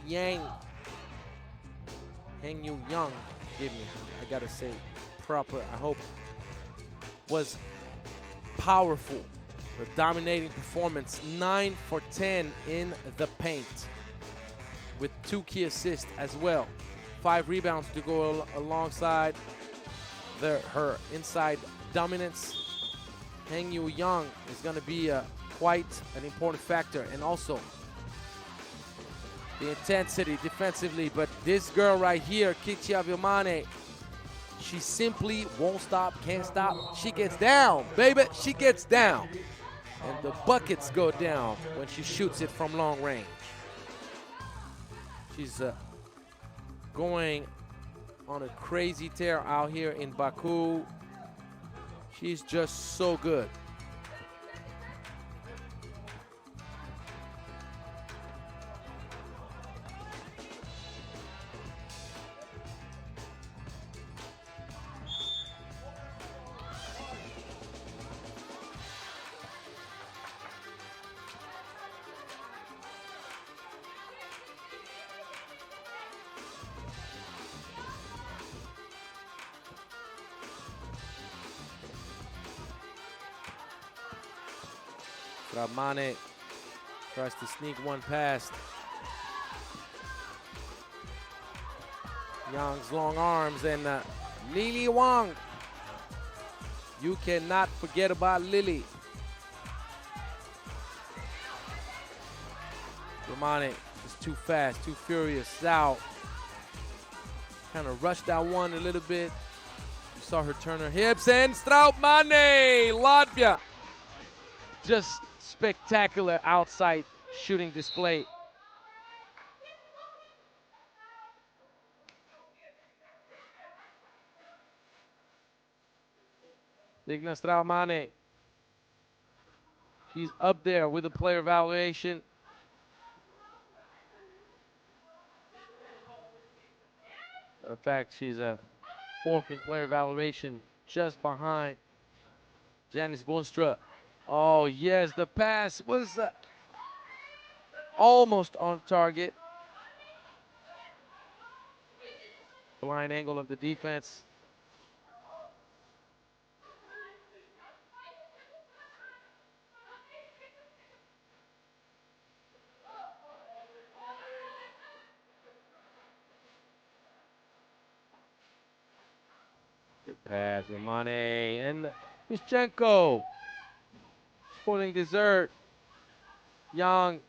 Hang Yu Young, give me, I gotta say, proper, I hope, was powerful. A dominating performance, 9 for 10 in the paint, with 2 key assists as well. 5 rebounds to go alongside her inside dominance. Hang Yu Young is going to be quite an important factor, and also the intensity defensively. But this girl right here, Kichia Vilmane, she simply won't stop, can't stop. She gets down, baby. She gets down. And the buckets go down when she shoots it from long range. She's going on a crazy tear out here in Baku. She's just so good. Ramane tries to sneak one past Young's long arms, and Lily Wang. You cannot forget about Lily. Ramane is too fast, too furious. Zhao kind of rushed that one a little bit. You saw her turn her hips, and Strautmane, Latvia. Just spectacular outside shooting display. Digna Strautmane, she's up there with the player evaluation. In fact, she's a 4th in player evaluation, just behind Janice Bonstra. Oh yes, the pass was almost on target. Blind angle of the defense. Good pass, Ramane, and Mischenko spoiling dessert. Young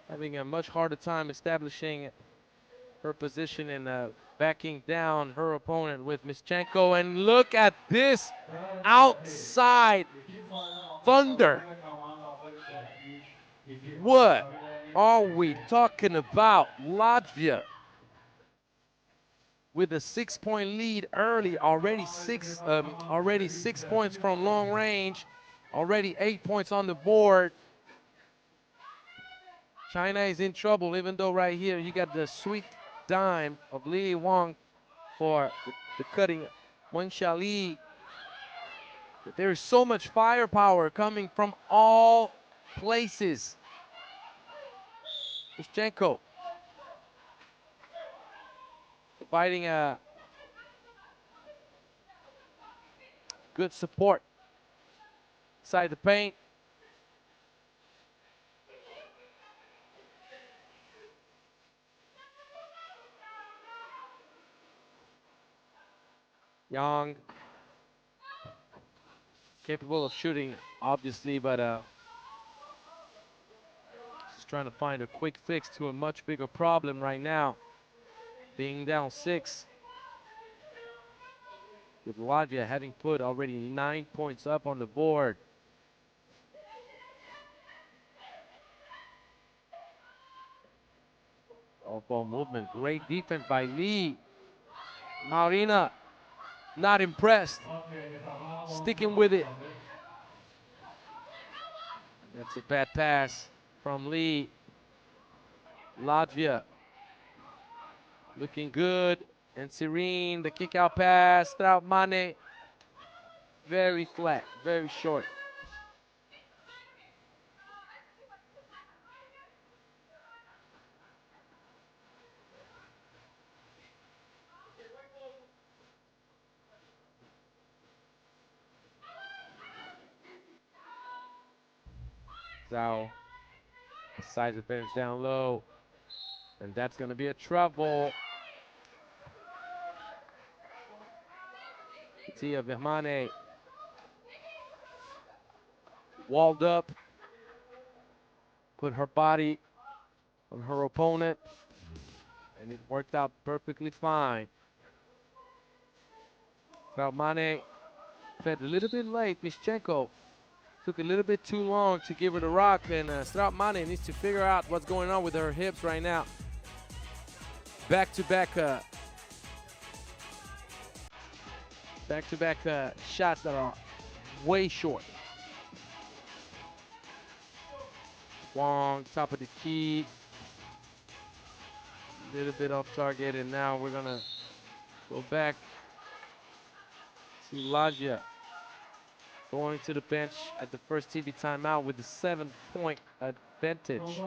having a much harder time establishing her position and backing down her opponent with Mischenko. And look at this outside thunder. What are we talking about? Latvia with a 6-point lead early, already 6 points from long range, already 8 points on the board. China is in trouble, even though right here you got the sweet dime of Li Wang for the cutting Wenxia. There is so much firepower coming from all places. Mischenko fighting a good support inside the paint. Young, capable of shooting, obviously, but just trying to find a quick fix to a much bigger problem right now. Being down 6, with Latvia having put already 9 points up on the board. Off-ball movement, great defense by Lee. Marina, not impressed. Sticking with it. That's a bad pass from Lee. Latvia looking good and serene. The kick out pass, Strautmane. Very flat, very short. Zhao decides to finish down low. And that's going to be a trouble. Tia Vermane walled up, put her body on her opponent, and it worked out perfectly fine. Vermane fed a little bit late. Mischenko took a little bit too long to give her the rock, and Strautmane needs to figure out what's going on with her hips right now. Back-to-back shots that are way short. Wong, top of the key. A little bit off target, and now we're gonna go back to Latvia. Going to the bench at the first TV timeout with the 7-point advantage.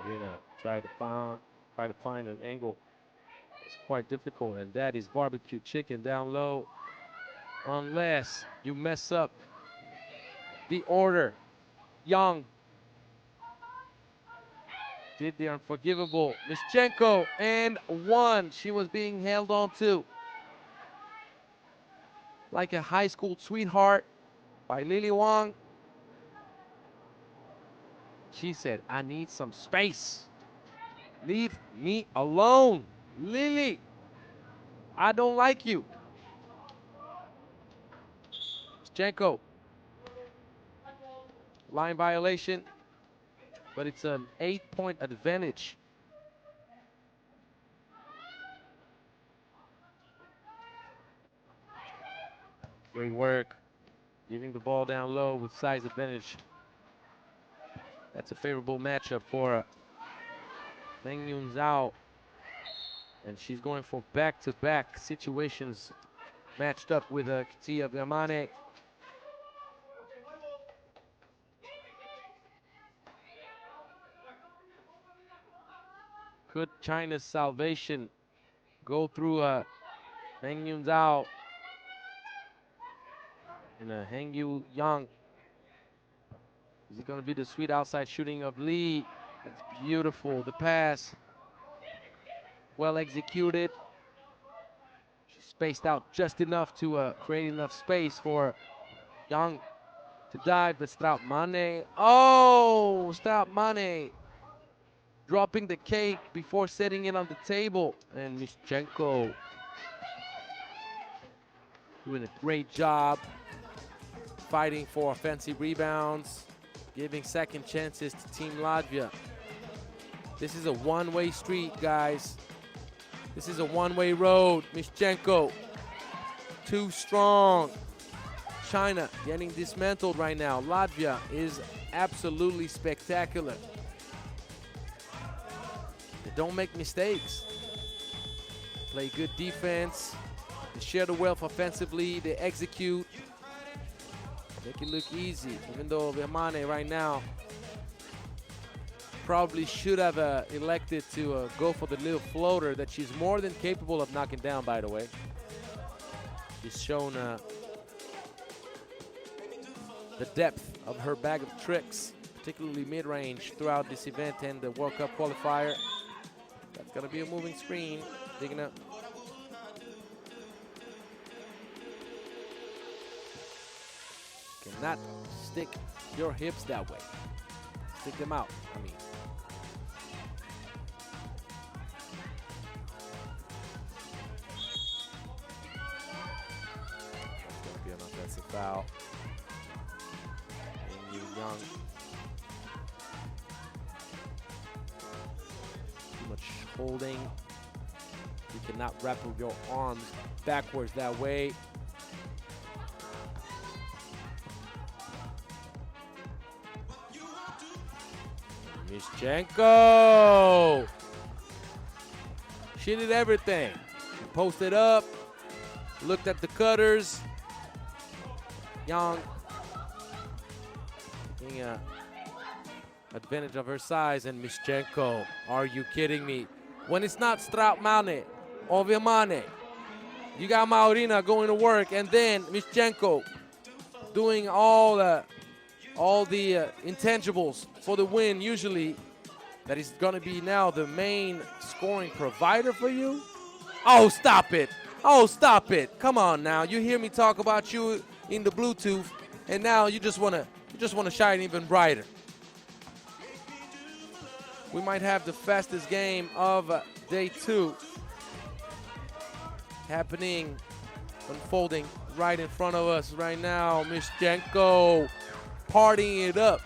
Arena try to find an angle. It's quite difficult, and that is barbecue chicken down low. Unless you mess up the order. Young did the unforgivable. Mischenko and one. She was being held on to like a high school sweetheart by Lily Wang. She said, I need some space. Leave me alone. Lily, I don't like you. Mischenko. Line violation, but it's an 8-point advantage. Great work. Giving the ball down low with size advantage. That's a favorable matchup for Meng Yun Zhao. And she's going for back-to-back situations matched up with Tia Vermane. Could China's salvation go through Meng Yun Zhao and Heng Yu Yang? Is it going to be the sweet outside shooting of Lee? That's beautiful. The pass, well executed. She spaced out just enough to create enough space for Yang to dive, but Strautmane. Oh, Strautmane dropping the cake before setting it on the table. And Mischenko doing a great job fighting for offensive rebounds, giving second chances to Team Latvia. This is a one-way street, guys. This is a one-way road. Mischenko, too strong. China getting dismantled right now. Latvia is absolutely spectacular. They don't make mistakes. Play good defense. They share the wealth offensively. They execute. Make it look easy, even though Vermane right now probably should have elected to go for the little floater that she's more than capable of knocking down, by the way. She's shown the depth of her bag of tricks, particularly mid-range, throughout this event and the World Cup qualifier. That's gonna be a moving screen. Digging up. Cannot stick your hips that way. Stick them out, I mean. That's gonna be an offensive foul. Young. Folding. You cannot wrap your arms backwards that way. Mischenko! She did everything. She posted up, looked at the cutters. Young taking advantage of her size, and Mischenko, are you kidding me? When it's not Strautmane or Viamane, you got Maurina going to work, and then Mischenko doing all the intangibles for the win. Usually, that is going to be now the main scoring provider for you. Oh, stop it! Oh, stop it! Come on now. You hear me talk about you in the Bluetooth, and now you just wanna shine even brighter. We might have the fastest game of day 2 happening, unfolding right in front of us right now. Mischenko partying it up.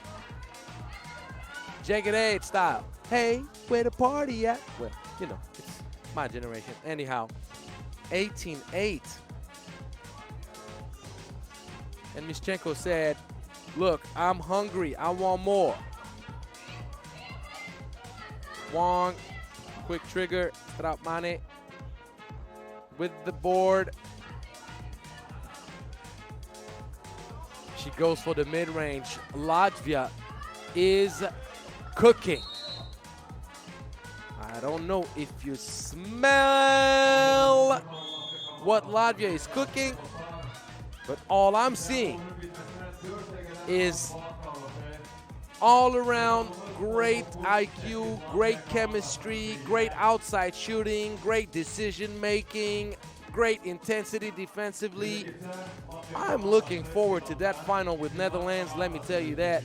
Jagged Edge style. Hey, where the party at? Well, you know, it's my generation. Anyhow, 18-8. And Mischenko said, look, I'm hungry. I want more. Wong, quick trigger. Strautmane with the board. She goes for the mid-range. Latvia is cooking. I don't know if you smell what Latvia is cooking, but all I'm seeing is all around great IQ, great chemistry, great outside shooting, great decision making, great intensity defensively. I'm looking forward to that final with Netherlands, let me tell you that,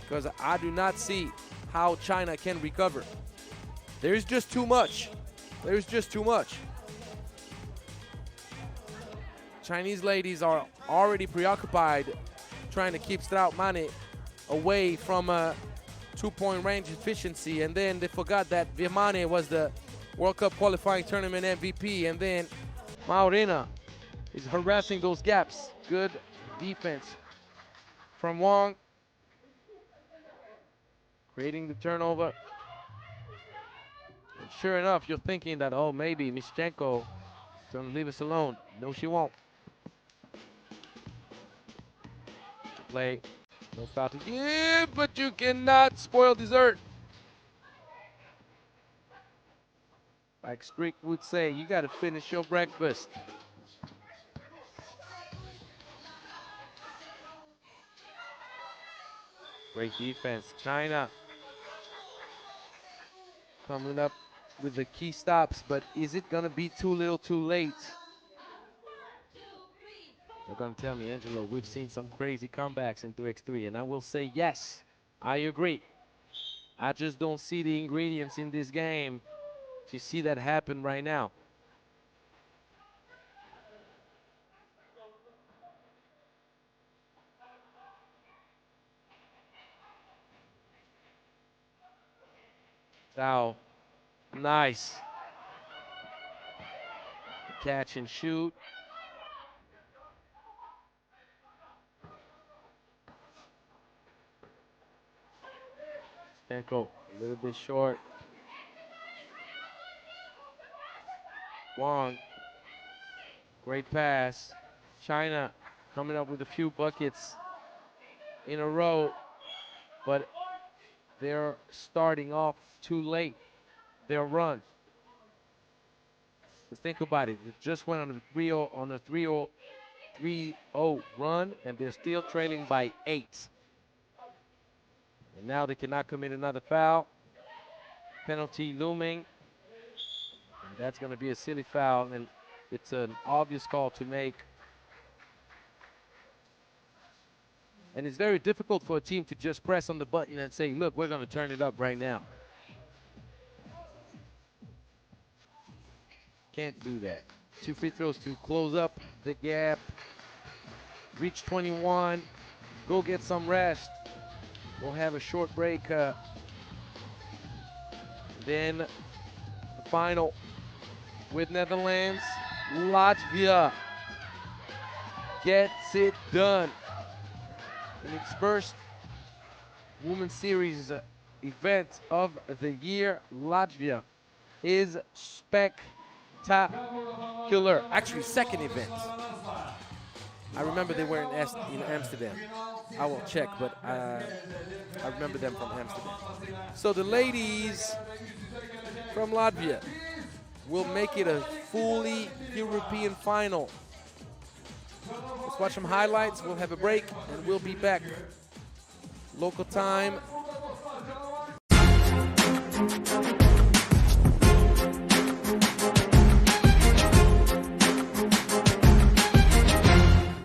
because I do not see how China can recover. There's just too much. There's just too much. Chinese ladies are already preoccupied trying to keep Strautmane away from a two-point range efficiency, and then they forgot that Viamane was the World Cup qualifying tournament MVP, and then Maurina is harassing those gaps. Good defense from Wong, creating the turnover. And sure enough, you're thinking that, oh, maybe Mischenko is going to leave us alone. No, she won't. Play. No foul to give, but you cannot spoil dessert. Like Strick would say, you got to finish your breakfast. Great defense. China coming up with the key stops, but is it going to be too little too late? They're going to tell me, Angelo, we've seen some crazy comebacks in 3x3, and I will say, yes, I agree. I just don't see the ingredients in this game to see that happen right now. Wow, nice. Catch and shoot. Stenko a little bit short. Wong, great pass. China coming up with a few buckets in a row, but they're starting off too late. Their run. Let's think about it. They just went on a 3-0 run, and they're still trailing by 8. And now they cannot commit another foul. Penalty looming. And that's going to be a silly foul, and it's an obvious call to make. And it's very difficult for a team to just press on the button and say, look, we're going to turn it up right now. Can't do that. 2 free throws to close up the gap. Reach 21. Go get some rest. We'll have a short break. Then final with Netherlands. Latvia gets it done in its first Women's Series event of the year. Latvia is spectacular. Actually, second event. I remember they were in Amsterdam. I will check, but I remember them from Amsterdam. So the ladies from Latvia will make it a fully European final. Let's watch some highlights. We'll have a break, and we'll be back. Local time.